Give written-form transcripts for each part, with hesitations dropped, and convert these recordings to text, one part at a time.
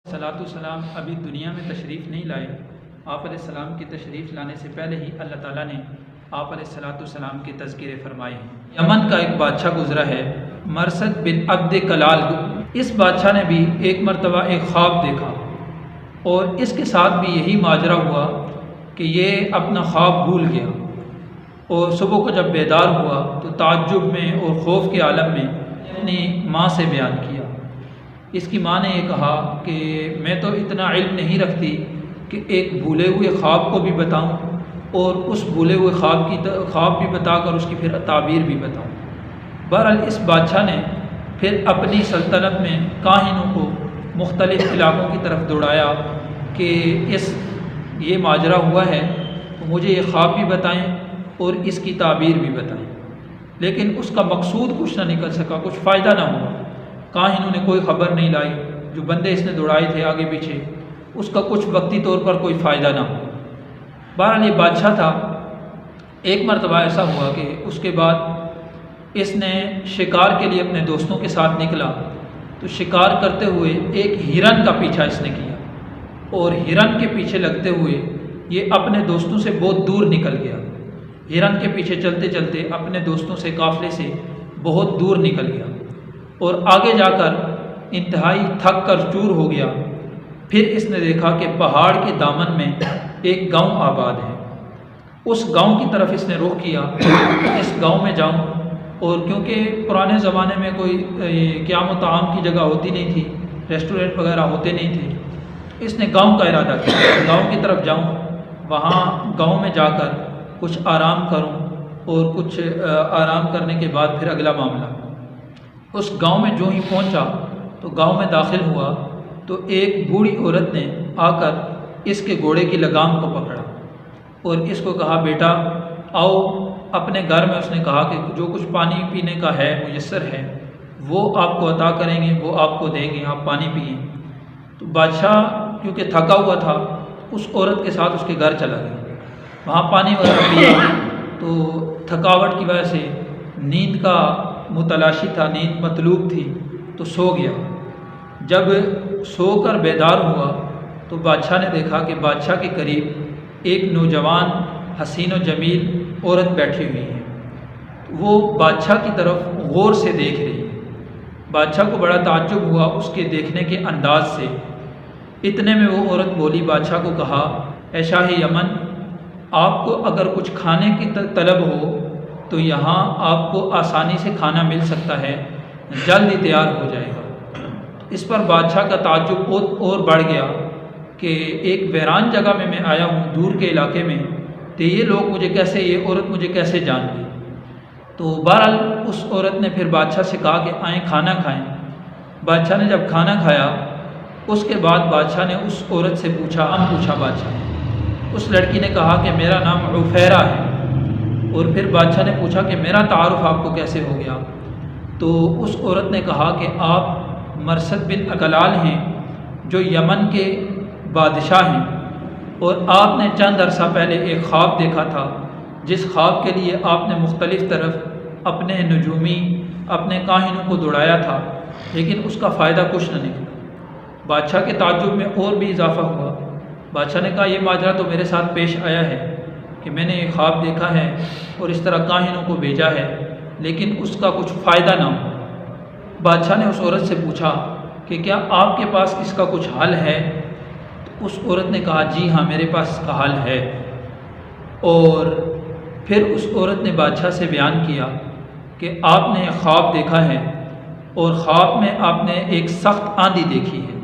सलाम अभी दुनिया में तशरीफ़ नहीं लाए। आप अलैहिस्सलाम की तशरीफ़ लाने से पहले ही अल्लाह ताला ने आप अलैहिस्सलाम के तज़किरे फरमाए हैं। यमन का एक बादशाह गुज़रा है, मरसद बिन अब्द कलाल। इस बादशाह ने भी एक मरतबा एक ख्वाब देखा और इसके साथ भी यही माजरा हुआ कि ये अपना ख्वाब भूल गया और सुबह को जब बेदार हुआ तो ताज्जुब में और खौफ के आलम में अपनी माँ से बयान किया। इसकी माँ ने यह कहा कि मैं तो इतना इल्म नहीं रखती कि एक भूले हुए ख्वाब को भी बताऊं और उस भूले हुए ख्वाब भी बताकर उसकी फिर ताबीर भी बताऊं। बहरहाल इस बादशाह ने फिर अपनी सल्तनत में काहिनों को मुख्तलिफ़ इलाक़ों की तरफ दौड़ाया कि ये माजरा हुआ है तो मुझे ये ख्वाब भी बताएं और इसकी ताबीर भी बताएं। लेकिन उसका मकसूद कुछ ना निकल सका, कुछ फ़ायदा ना हुआ। काहिनों ने कोई ख़बर नहीं लाई, जो बंदे इसने दौड़ाए थे आगे पीछे उसका कुछ वक्ती तौर पर कोई फ़ायदा ना हो। बहरहाल ये बादशाह था। एक मरतबा ऐसा हुआ कि उसके बाद इसने शिकार के लिए अपने दोस्तों के साथ निकला तो शिकार करते हुए एक हिरन का पीछा इसने किया और हिरन के पीछे लगते हुए ये अपने दोस्तों से बहुत दूर निकल गया। हिरन के पीछे चलते चलते अपने दोस्तों से काफ़िले से बहुत दूर निकल गया और आगे जाकर इंतहाई थक कर चूर हो गया। फिर इसने देखा कि पहाड़ के दामन में एक गांव आबाद है। उस गांव की तरफ इसने रुख किया, इस गांव में जाऊं। और क्योंकि पुराने ज़माने में कोई क़याम व ताम की जगह होती नहीं थी, रेस्टोरेंट वगैरह होते नहीं थे, इसने गांव का इरादा किया, गांव की तरफ जाऊं, वहाँ गांव में जाकर कुछ आराम करूं और कुछ आराम करने के बाद फिर अगला मामला। उस गांव में जो ही पहुंचा तो गांव में दाखिल हुआ तो एक बूढ़ी औरत ने आकर इसके घोड़े की लगाम को पकड़ा और इसको कहा, बेटा आओ अपने घर में। उसने कहा कि जो कुछ पानी पीने का है मुयस्सर है वो आपको अता करेंगे, वो आपको देंगे, आप पानी पिए। तो बादशाह क्योंकि थका हुआ था उस औरत के साथ उसके घर चला गया। वहाँ पानी वगैरह पिया तो थकावट की वजह से नींद का मुतलाशी था, नींद मतलूब थी तो सो गया। जब सोकर बेदार हुआ तो बादशाह ने देखा कि बादशाह के करीब एक नौजवान हसीन व जमील औरत बैठी हुई है। वो बादशाह की तरफ गौर से देख रही है। बादशाह को बड़ा ताज्जुब हुआ उसके देखने के अंदाज से। इतने में वो औरत बोली, बादशाह को कहा, ऐ शाह यमन, आपको अगर कुछ खाने की तलब हो तो यहाँ आपको आसानी से खाना मिल सकता है, जल्द ही तैयार हो जाएगा। इस पर बादशाह का ताज्जुब और बढ़ गया कि एक वीरान जगह में मैं आया हूँ, दूर के इलाके में, तो ये लोग मुझे कैसे, ये औरत मुझे कैसे जान गई। तो बहरहाल उस औरत ने फिर बादशाह से कहा कि आएँ खाना खाएँ। बादशाह ने जब खाना खाया उसके बाद बादशाह ने उस औरत से पूछा, बादशाह ने, उस लड़की ने कहा कि मेरा नाम उफैरा है। और फिर बादशाह ने पूछा कि मेरा तारुफ आपको कैसे हो गया। तो उस औरत ने कहा कि आप मरसद बिन अकलाल हैं जो यमन के बादशाह हैं और आपने चंद अरसा पहले एक ख्वाब देखा था जिस ख्वाब के लिए आपने मुख्तलिफ़ तरफ अपने नजूमी अपने काहिनों को दौड़ाया था, लेकिन उसका फ़ायदा कुछ न निकला। बादशाह के ताज्जुब में और भी इजाफ़ा हुआ। बादशाह ने कहा, यह माजरा तो मेरे साथ पेश आया है कि मैंने एक ख्वाब देखा है और इस तरह काहिनों को भेजा है, लेकिन उसका कुछ फ़ायदा ना हो। बादशाह ने उस औरत से पूछा कि क्या आपके पास इसका कुछ हल है। तो उस औरत ने कहा, जी हाँ, मेरे पास इसका हल है। और फिर उस औरत ने बादशाह से बयान किया कि आपने एक ख्वाब देखा है और ख्वाब में आपने एक सख्त आंधी देखी है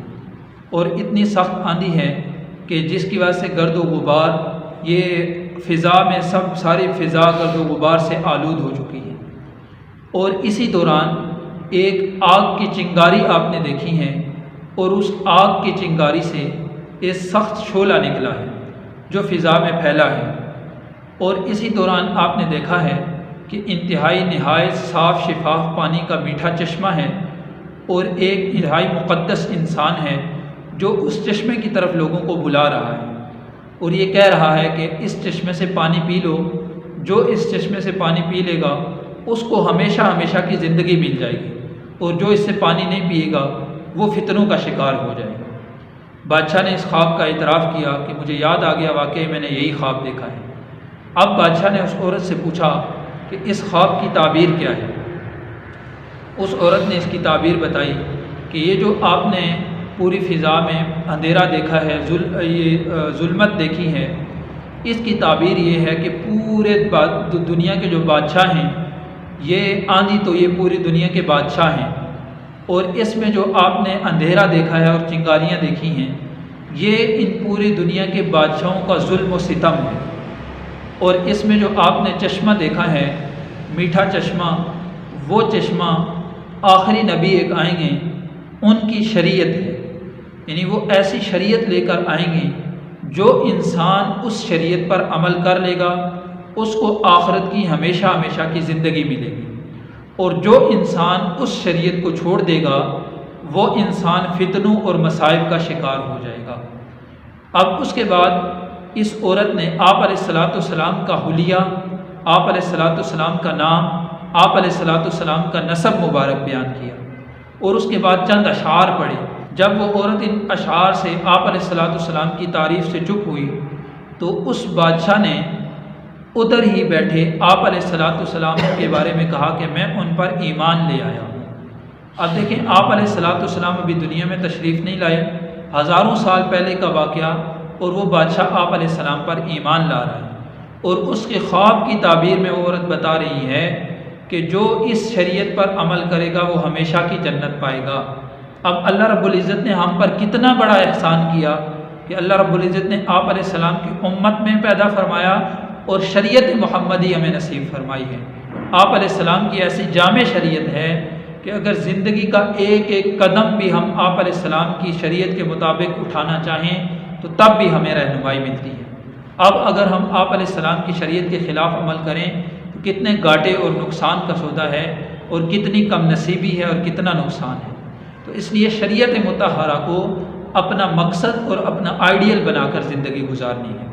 और इतनी सख्त आंधी है कि जिसकी वजह से गर्द व गुबार, ये फ़िज़ा में सारी फ़िज़ा गर्द व गुबार से आलूद हो चुकी है। और इसी दौरान एक आग की चिंगारी आपने देखी है और उस आग की चिंगारी से एक सख्त शोला निकला है जो फ़िज़ा में फैला है। और इसी दौरान आपने देखा है कि इंतहाई नहायत साफ़ शिफाफ पानी का मीठा चश्मा है और एक इंतहाई मुक़द्दस इंसान है जो उस चश्मे की तरफ लोगों को बुला रहा है और ये कह रहा है कि इस चश्मे से पानी पी लो, जो इस चश्मे से पानी पी लेगा उसको हमेशा हमेशा की ज़िंदगी मिल जाएगी और जो इससे पानी नहीं पिएगा वो फितनों का शिकार हो जाएगा। بادشاہ نے اس خواب کا اعتراف کیا کہ مجھے یاد آ گیا، واقعی میں نے یہی خواب دیکھا ہے۔ اب بادشاہ نے اس عورت سے پوچھا کہ اس خواب کی تعبیر کیا ہے؟ اس عورت نے اس کی تعبیر بتائی کہ یہ جو آپ نے پوری فضا میں اندھیرا دیکھا ہے، یہ ظلمت دیکھی ہے، اس کی تعبیر یہ ہے کہ پورے دنیا کے جو بادشاہ ہیں، یہ آندھی تو یہ پوری دنیا کے بادشاہ ہیں، اور اس میں جو آپ نے اندھیرا دیکھا ہے اور چنگاریاں دیکھی ہیں، یہ ان پوری دنیا کے بادشاہوں کا ظلم و ستم ہے۔ اور اس میں جو آپ نے چشمہ دیکھا ہے، میٹھا چشمہ، وہ چشمہ آخری نبی ایک آئیں گے، ان کی شریعت ہے، یعنی وہ ایسی شریعت لے کر آئیں گے جو انسان اس شریعت پر عمل کر لے گا اس کو آخرت کی ہمیشہ ہمیشہ کی زندگی ملے گی، اور جو انسان اس شریعت کو چھوڑ دے گا وہ انسان فتنوں اور مصائب کا شکار ہو جائے گا۔ اب اس کے بعد اس عورت نے آپ علیہ الصلاۃ والسلام کا حلیہ، آپ علیہ الصلاۃ والسلام کا نام، آپ علیہ الصلاۃ والسلام کا نسب مبارک بیان کیا، اور اس کے بعد چند اشعار پڑھے۔ جب وہ عورت ان اشعار سے آپ علیہ الصلاۃ والسلام کی تعریف سے چپ ہوئی تو اس بادشاہ نے ادھر ہی بیٹھے آپ علیہ الصلاۃ والسلام کے بارے میں کہا کہ میں ان پر ایمان لے آیا ہوں۔ اب دیکھیں، آپ علیہ الصلاۃ والسلام ابھی دنیا میں تشریف نہیں لائے، ہزاروں سال پہلے کا واقعہ، اور وہ بادشاہ آپ علیہ السلام پر ایمان لا رہا ہے، اور اس کے خواب کی تعبیر میں وہ عورت بتا رہی ہے کہ جو اس شریعت پر عمل کرے گا وہ ہمیشہ کی جنت پائے گا۔ اب اللہ رب العزت نے ہم پر کتنا بڑا احسان کیا کہ اللہ رب العزت نے آپ علیہ السلام کی امت میں پیدا فرمایا اور شریعت محمدی ہمیں نصیب فرمائی ہے۔ آپ علیہ السلام کی ایسی جامع شریعت ہے کہ اگر زندگی کا ایک ایک قدم بھی ہم آپ علیہ السلام کی شریعت کے مطابق اٹھانا چاہیں تو تب بھی ہمیں رہنمائی ملتی ہے۔ اب اگر ہم آپ علیہ السلام کی شریعت کے خلاف عمل کریں تو کتنے گھاٹے اور نقصان کا سودا ہے، اور کتنی کم نصیبی ہے اور کتنا نقصان ہے۔ تو اس لیے شریعت مطہرہ کو اپنا مقصد اور اپنا آئیڈیل بنا کر زندگی گزارنی ہے۔